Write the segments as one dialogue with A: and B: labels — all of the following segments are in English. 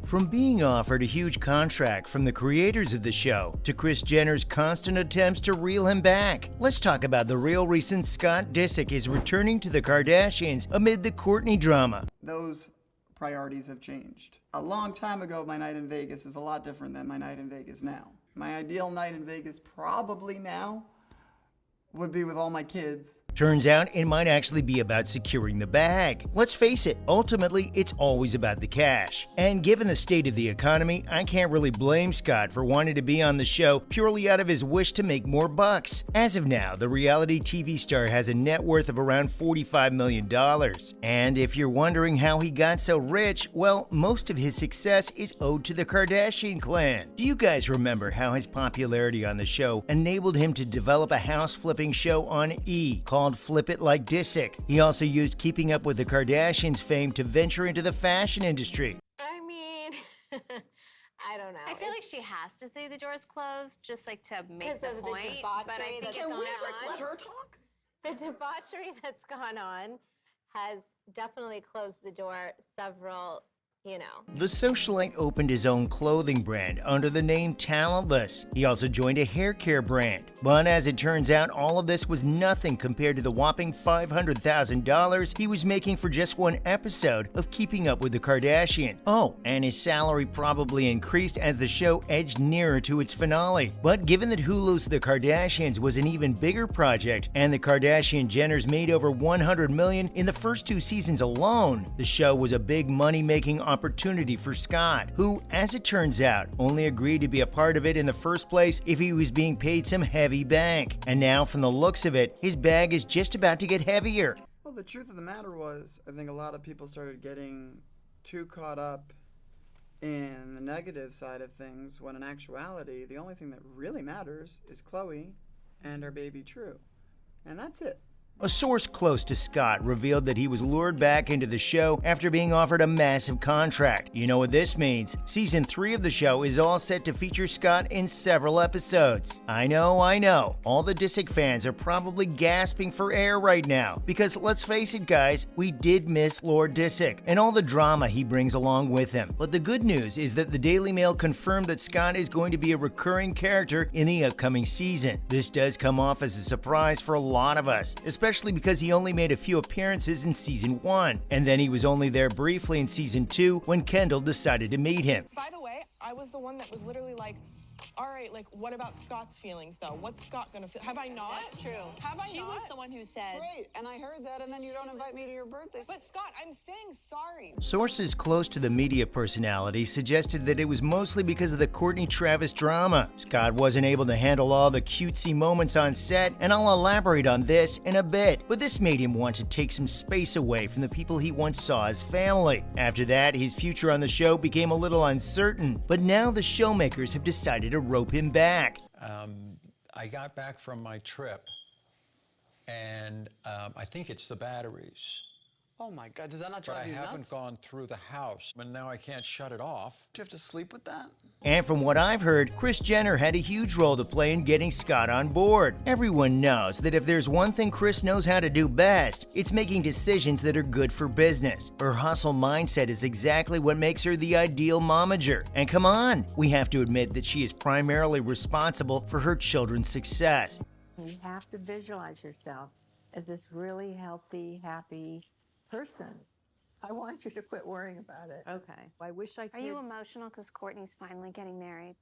A: From being offered a huge contract from the creators of the show to Kris Jenner's constant attempts to reel him back, let's talk about the real reason Scott Disick is returning to the Kardashians amid the Kourtney drama.
B: Those priorities have changed. A long time ago, my night in Vegas is a lot different than my night in Vegas now. My ideal night in Vegas probably now would be with all my kids.
A: Turns out it might actually be about securing the bag. Let's face it, ultimately it's always about the cash. And given the state of the economy, I can't really blame Scott for wanting to be on the show purely out of his wish to make more bucks. As of now, the reality TV star has a net worth of around $45 million. And if you're wondering how he got so rich, well, most of his success is owed to the Kardashian clan. Do you guys remember how his popularity on the show enabled him to develop a house-flipping show on E! Called Flip It Like Disick? He also used Keeping Up with the Kardashians fame to venture into the fashion industry.
C: I mean, I don't know.
D: I feel like she has to say the door's closed just like to make the
C: Because of
D: point.
C: the debauchery
D: but I think
C: that's
D: it's
C: going
D: gone
C: on.
B: Let her talk?
C: The debauchery that's gone on has definitely closed the door several,
A: The socialite opened his own clothing brand under the name Talentless. He also joined a hair care brand. But as it turns out, all of this was nothing compared to the whopping $500,000 he was making for just one episode of Keeping Up with the Kardashians. Oh, and his salary probably increased as the show edged nearer to its finale. But given that Hulu's The Kardashians was an even bigger project, and the Kardashian-Jenners made over $100 million in the first 2 seasons alone, the show was a big money-making opportunity for Scott, who, as it turns out, only agreed to be a part of it in the first place if he was being paid some heavy bank. And now, from the looks of it, his bag is just about to get heavier.
B: Well, the truth of the matter was, I think a lot of people started getting too caught up in the negative side of things, when in actuality, the only thing that really matters is Chloe and our baby True. And that's it.
A: A source close to Scott revealed that he was lured back into the show after being offered a massive contract. You know what this means? Season 3 of the show is all set to feature Scott in several episodes. I know. All the Disick fans are probably gasping for air right now, because let's face it, guys, we did miss Lord Disick and all the drama he brings along with him. But the good news is that the Daily Mail confirmed that Scott is going to be a recurring character in the upcoming season. This does come off as a surprise for a lot of us, especially because he only made a few appearances in season 1, and then he was only there briefly in season 2 when Kendall decided to meet him.
E: By the way, I was the one that was literally like, all right, like, what about Scott's feelings, though? What's Scott gonna feel? Have I not?
F: That's true.
E: Have I
F: She
E: not?
F: was the one who said. Great, and I heard that, and then you don't invite me to your birthday.
E: But Scott, I'm saying sorry.
A: Sources close to the media personality suggested that it was mostly because of the Kourtney Travis drama. Scott wasn't able to handle all the cutesy moments on set, and I'll elaborate on this in a bit. But this made him want to take some space away from the people he once saw as family. After that, his future on the show became a little uncertain, but now the showmakers have decided to rope him back.
G: I got back from my trip, and I think it's the batteries.
B: Oh my God, does that not
G: But
B: drive
G: I
B: you
G: haven't
B: nuts?
G: gone through the house, and now I can't shut it off.
B: Do you have to sleep with that?
A: And from what I've heard, Kris Jenner had a huge role to play in getting Scott on board. Everyone knows that if there's one thing Kris knows how to do best, it's making decisions that are good for business. Her hustle mindset is exactly what makes her the ideal momager. And come on, we have to admit that she is primarily responsible for her children's success.
H: You have to visualize yourself as this really healthy, happy person. I want you to quit worrying about it.
F: Okay. I wish I could.
D: Are you emotional because Kourtney's finally getting married?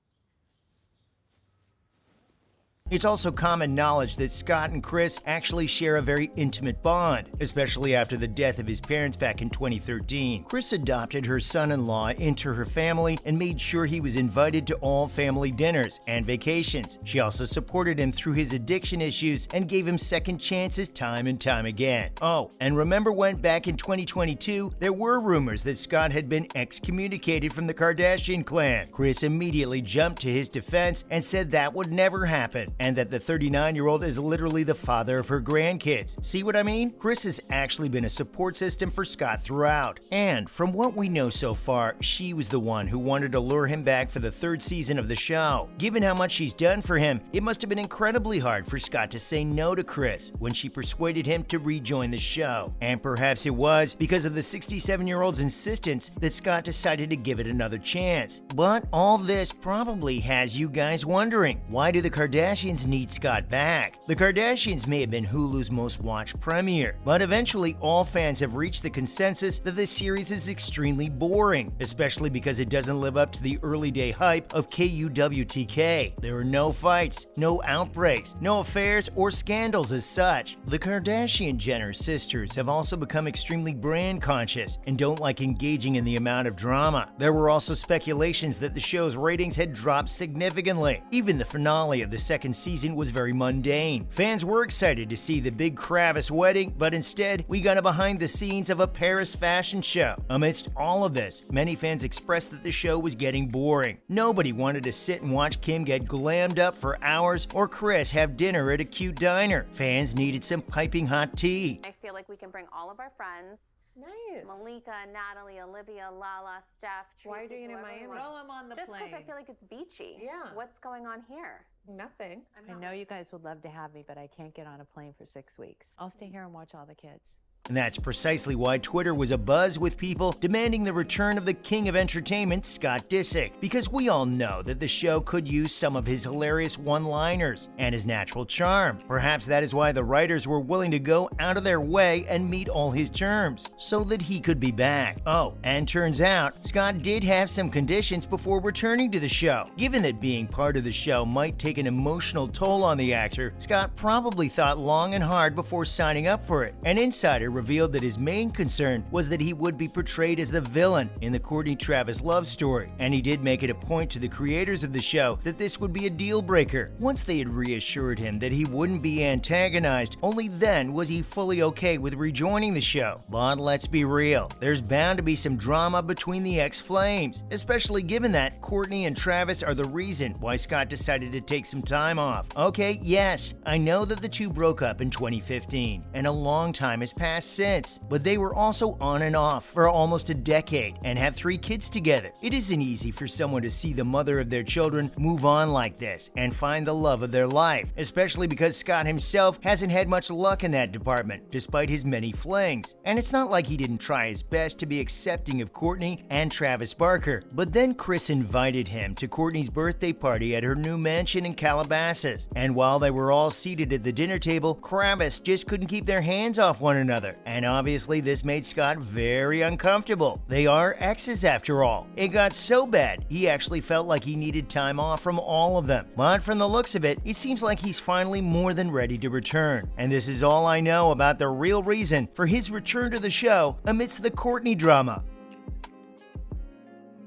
A: It's also common knowledge that Scott and Kris actually share a very intimate bond, especially after the death of his parents back in 2013. Kris adopted her son-in-law into her family and made sure he was invited to all family dinners and vacations. She also supported him through his addiction issues and gave him second chances time and time again. Oh, and remember when back in 2022, there were rumors that Scott had been excommunicated from the Kardashian clan. Kris immediately jumped to his defense and said that would never happen. and that the 39-year-old is literally the father of her grandkids. See what I mean? Kris has actually been a support system for Scott throughout. And from what we know so far, she was the one who wanted to lure him back for the third season of the show. Given how much she's done for him, it must have been incredibly hard for Scott to say no to Kris when she persuaded him to rejoin the show. And perhaps it was because of the 67-year-old's insistence that Scott decided to give it another chance. But all this probably has you guys wondering, why do the Kardashians need Scott back? The Kardashians may have been Hulu's most watched premiere, but eventually all fans have reached the consensus that the series is extremely boring, especially because it doesn't live up to the early day hype of KUWTK. There are no fights, no outbreaks, no affairs or scandals as such. The Kardashian-Jenner sisters have also become extremely brand conscious and don't like engaging in the amount of drama. There were also speculations that the show's ratings had dropped significantly. Even the finale of the second season was very mundane. Fans were excited to see the big Kravis wedding, but instead we got a behind the scenes of a Paris fashion show. Amidst all of this, many fans expressed that the show was getting boring. Nobody wanted to sit and watch Kim get glammed up for hours or Kris have dinner at a cute diner. Fans needed some piping hot tea.
D: I feel like we can bring all of our friends.
I: Nice.
D: Malika, Natalie, Olivia, Lala, Steph, Tracy.
I: Why are you doing it in
D: whoever we
I: Miami?
D: want.
I: Throw 'em on the
D: Just because I
I: plane.
D: feel like it's beachy.
I: Yeah.
D: What's going on here?
I: Nothing.
H: I know you guys would love to have me, but I can't get on a plane for 6 weeks. I'll stay here and watch all the kids.
A: And that's precisely why Twitter was abuzz with people demanding the return of the king of entertainment, Scott Disick, because we all know that the show could use some of his hilarious one-liners and his natural charm. Perhaps that is why the writers were willing to go out of their way and meet all his terms, so that he could be back. Oh, and turns out, Scott did have some conditions before returning to the show. Given that being part of the show might take an emotional toll on the actor, Scott probably thought long and hard before signing up for it. An insider revealed that his main concern was that he would be portrayed as the villain in the Kourtney-Travis love story, and he did make it a point to the creators of the show that this would be a deal breaker. Once they had reassured him that he wouldn't be antagonized, only then was he fully okay with rejoining the show. But let's be real, there's bound to be some drama between the ex-flames, especially given that Kourtney and Travis are the reason why Scott decided to take some time off. Okay, yes, I know that the two broke up in 2015, and a long time has passed since, but they were also on and off for almost a decade and have 3 kids together. It isn't easy for someone to see the mother of their children move on like this and find the love of their life, especially because Scott himself hasn't had much luck in that department, despite his many flings. And it's not like he didn't try his best to be accepting of Kourtney and Travis Barker, but then Kris invited him to Kourtney's birthday party at her new mansion in Calabasas, and while they were all seated at the dinner table, Travis just couldn't keep their hands off one another. And obviously this made Scott very uncomfortable. They are exes after all. It got so bad, he actually felt like he needed time off from all of them. But from the looks of it, it seems like he's finally more than ready to return. And this is all I know about the real reason for his return to the show amidst the Kourtney drama.